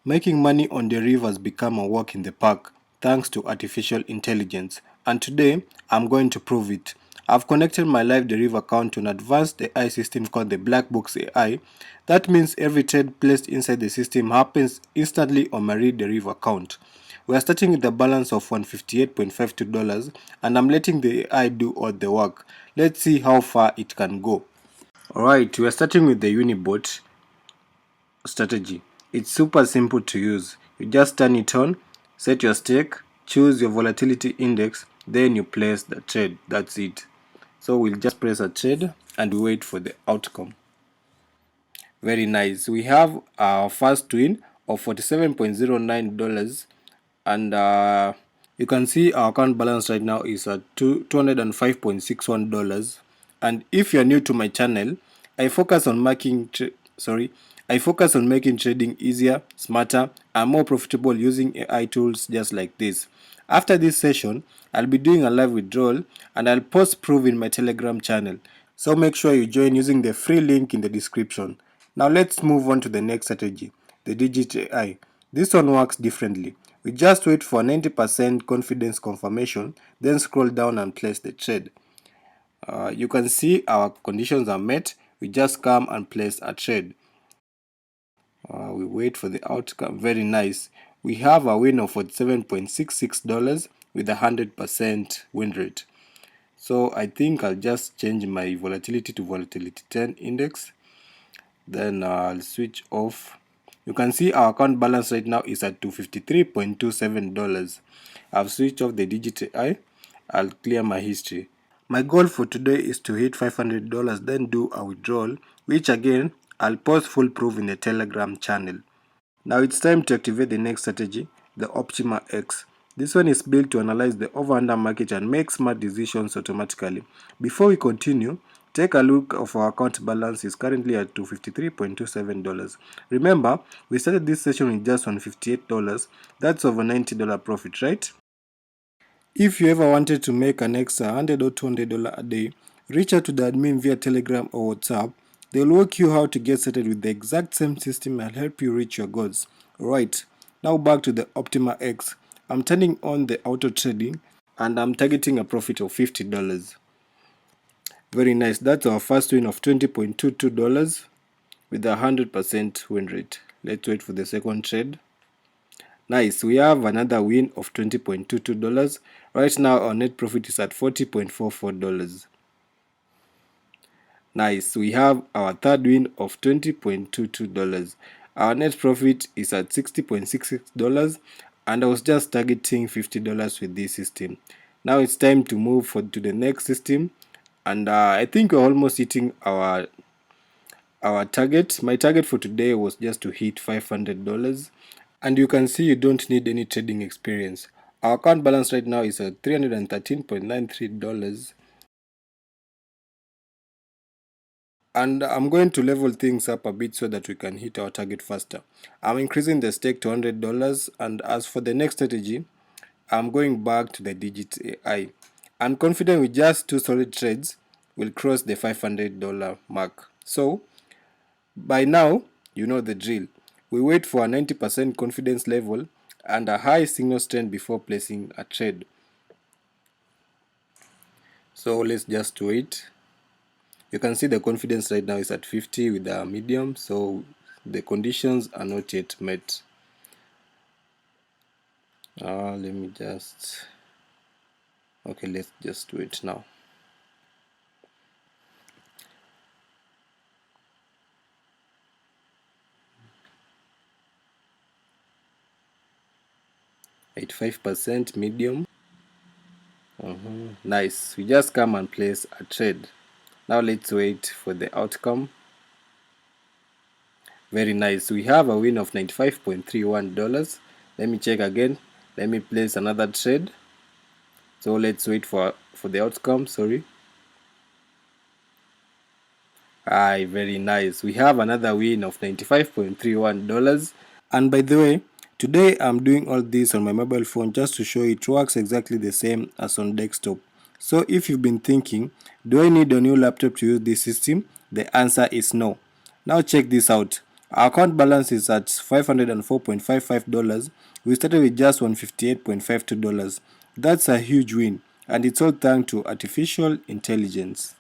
Making money on Deriv has become a walk in the park thanks to artificial intelligence, and today I'm going to prove it. I've connected my live Deriv account to an advanced AI system called the Black Box AI. That means every trade placed inside the system happens instantly on my real Deriv account. We are starting with a balance of $158.52 and I'm letting the AI do all the work. Let's see how far it can go. Alright, we are starting with the Unibot strategy. It's super simple to use. You just turn it on, set your stake, choose your volatility index, then you place the trade. That's it. So we'll just press a trade and we wait for the outcome. Very nice. We have our first win of $47.09 and you can see our account balance right now is at $205.61. And if you're new to my channel, I focus on making I focus on making trading easier, smarter, and more profitable using AI tools just like this. After this session, I'll be doing a live withdrawal and I'll post proof in my Telegram channel. So make sure you join using the free link in the description. Now let's move on to the next strategy, the Digit AI. This one works differently. We just wait for 90% confidence confirmation, then scroll down and place the trade. You can see our conditions are met. We just come and place a trade. We wait for the outcome. Very nice. We have a win of $47.66 with a 100% win rate. So I think I'll just change my volatility to volatility 10 index. Then I'll switch off. You can see our account balance right now is at $253.27. I've switched off the Digit AI. I'll clear my history. My goal for today is to hit $500, then do a withdrawal, which again I'll post full proof in the Telegram channel. Now it's time to activate the next strategy, the Optima X. This one is built to analyze the over-under market and make smart decisions automatically. Before we continue, take a look of our account balance is currently at $253.27. Remember, we started this session with just $158. That's over $90 profit, right? If you ever wanted to make an extra $100 or $200 a day, reach out to the admin via Telegram or WhatsApp. They'll walk you how to get started with the exact same system and help you reach your goals. Alright, now back to the Optima X. I'm turning on the auto trading and I'm targeting a profit of $50. Very nice. That's our first win of $20.22 with a 100% win rate. Let's wait for the second trade. Nice, we have another win of $20.22. Right now our net profit is at $40.44. Nice, we have our third win of $20.22. Our net profit is at $60.66 and I was just targeting $50 with this system. Now it's time to move to the next system and I think we're almost hitting our target. My target for today was just to hit $500. And you can see you don't need any trading experience. Our account balance right now is at $313.93. And I'm going to level things up a bit so that we can hit our target faster. I'm increasing the stake to $100. And as for the next strategy, I'm going back to the Digit AI. I'm confident with just 2 solid trades, we'll cross the $500 mark. So, by now, you know the drill. We wait for a 90% confidence level and a high signal strength before placing a trade. So let's just wait. You can see the confidence right now is at 50 with a medium, so the conditions are not yet met. Let me just... Okay, let's just wait now. At 5% medium. Nice. We just come and place a trade. Now let's wait for the outcome. Very nice. We have a win of $95.31. Let me check again. Let me place another trade. So let's wait for the outcome. Sorry. Aye, very nice. We have another win of $95.31. And by the way, today I'm doing all this on my mobile phone just to show it works exactly the same as on desktop. So if you've been thinking, do I need a new laptop to use this system? The answer is no. Now check this out. Our account balance is at $504.55. We started with just $158.52. That's a huge win, and it's all thanks to artificial intelligence.